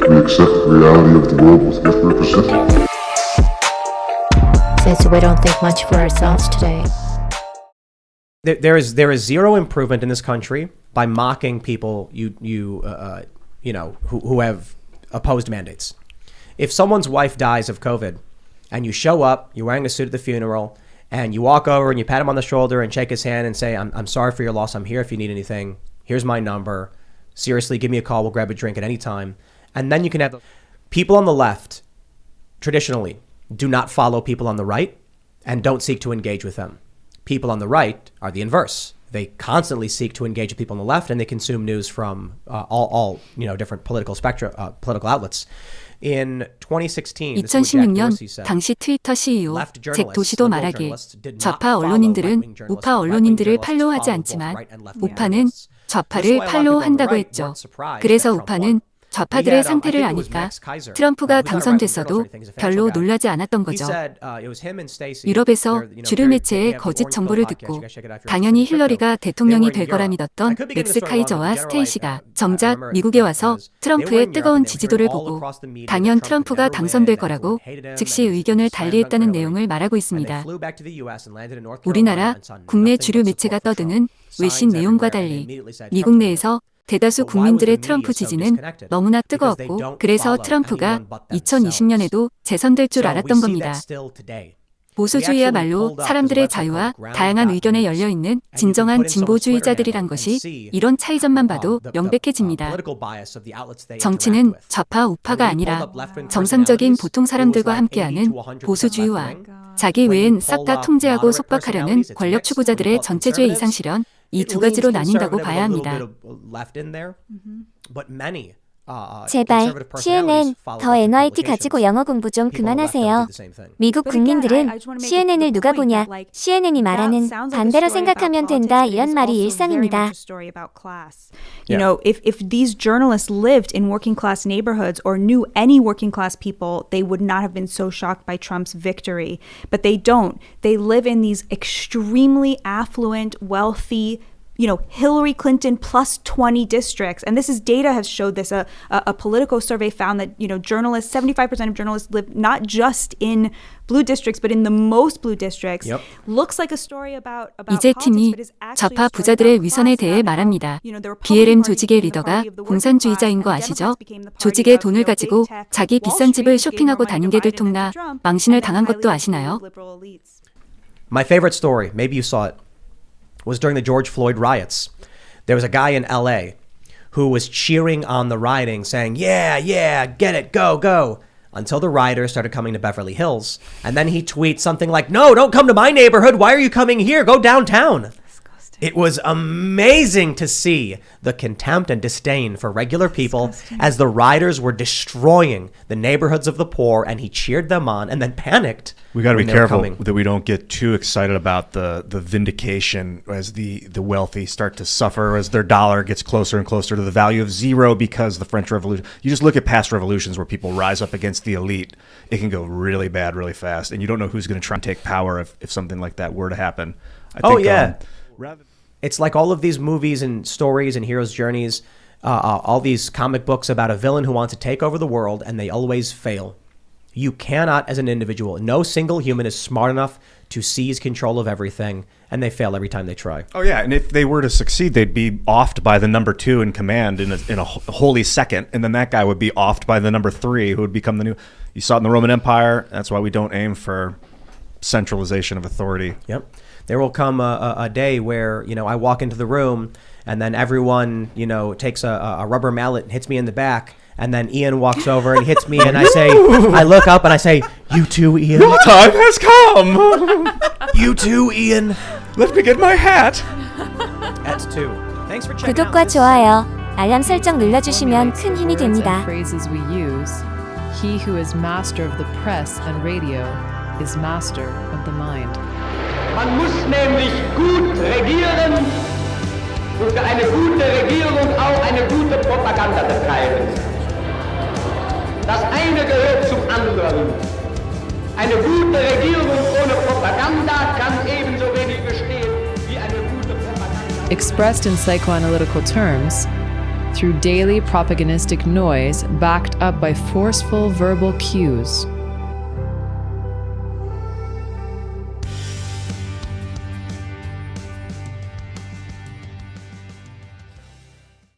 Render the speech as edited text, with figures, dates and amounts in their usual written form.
We accept the reality of the world with which we're persistent. Since we don't think much for ourselves today. There is zero improvement in this country by mocking people who have opposed mandates. If someone's wife dies of COVID and you show up, you're wearing a suit at the funeral, and you walk over and you pat him on the shoulder and shake his hand and say, I'm sorry for your loss. I'm here if you need anything. Here's my number. Seriously, give me a call. We'll grab a drink at any time. And then you can have people on the left, traditionally, do not follow people on the right and don't seek to engage with them. People on the right are the inverse. They constantly seek to engage with people on the left, and they consume news from all different political political outlets. In 2016, 2016년 당시 트위터 CEO 잭 도시도 말하길 좌파 언론인들은 우파 언론인들을 팔로우하지 않지만 우파는 좌파를 팔로우한다고 했죠. 그래서 우파는 좌파들의 상태를 아니까 트럼프가 당선됐어도 별로 놀라지 않았던 거죠. 유럽에서 주류 매체의 거짓 정보를 듣고 당연히 힐러리가 대통령이 될 거라 믿었던 맥스 카이저와 스테이시가 정작 미국에 와서 트럼프의 뜨거운 지지도를 보고 당연 트럼프가 당선될 거라고 즉시 의견을 달리했다는 내용을 말하고 있습니다. 우리나라 국내 주류 매체가 떠드는 외신 내용과 달리 미국 내에서 대다수 국민들의 트럼프 지지는 너무나 뜨거웠고 그래서 트럼프가 2020년에도 재선될 줄 알았던 겁니다. 보수주의야말로 사람들의 자유와 다양한 의견에 열려있는 진정한 진보주의자들이란 것이 이런 차이점만 봐도 명백해집니다. 정치는 좌파 우파가 아니라 정상적인 보통 사람들과 함께하는 보수주의와 자기 외엔 싹 다 통제하고 속박하려는 권력 추구자들의 전체주의 이상실현 이 두 가지로 나뉜다고 봐야 합니다. 제발 CNN, 더 NYT 가지고 영어 공부 좀 그만하세요. 미국 국민들은 CNN을 누가 보냐, CNN이 말하는 반대로 생각하면 된다 이런 말이 일상입니다. You know, if these journalists lived in working class neighborhoods or knew any working class people, they would not have been so shocked by Trump's victory. But they don't. They live in these extremely affluent, wealthy, Hillary Clinton plus 20 districts. And this is data has showed this. A Politico survey found that, journalists, 75% of journalists live not just in blue districts, but in the most blue districts. Yep. Looks like a story about 이제 팀이 좌파 부자들의 위선에 대해 말합니다. BLM 조직의 리더가 공산주의자인 거 아시죠? 조직의 돈을 가지고 자기 비싼 집을 쇼핑하고 다닌 게 들통나 망신을 당한 것도 아시나요? My favorite story, maybe you saw it, was during the George Floyd riots. There was a guy in LA who was cheering on the rioting, saying, yeah, get it, go, go, until the rioters started coming to Beverly Hills. And then he tweets something like, no, don't come to my neighborhood. Why are you coming here? Go downtown. It was amazing to see the contempt and disdain for regular people as the rioters were destroying the neighborhoods of the poor, and he cheered them on and then panicked. We got to be careful that we don't get too excited about the vindication as the wealthy start to suffer as their dollar gets closer and closer to the value of zero because the French Revolution. You just look at past revolutions where people rise up against the elite. It can go really bad really fast, and you don't know who's going to try and take power if something like that were to happen. I think, it's like all of these movies and stories and heroes' journeys, all these comic books about a villain who wants to take over the world, and they always fail. You cannot, as an individual, no single human is smart enough to seize control of everything, and they fail every time they try. Oh yeah, and if they were to succeed, they'd be offed by the number 2 in command in a holy second, and then that guy would be offed by the number 3, who would become the new. You saw it in the Roman Empire. That's why we don't aim for centralization of authority. Yep. There will come a day where, I walk into the room and then everyone, takes a rubber mallet and hits me in the back. And then Ian walks over and hits me and I look up and I say, you too, Ian. Your time has come. You too, Ian. Let me get my hat. That's two. Thanks for checking 구독과 좋아요, 알람 설정 눌러주시면 큰 힘이 됩니다. Phrases we use. He who is master of the press and radio is master of the mind. Man muss nämlich gut regieren und für eine gute Regierung auch eine gute Propaganda betreiben. Das eine gehört zum anderen. Eine gute Regierung ohne Propaganda kann ebenso wenig bestehen wie eine gute Propaganda. Expressed in psychoanalytical terms, through daily propagandistic noise backed up by forceful verbal cues.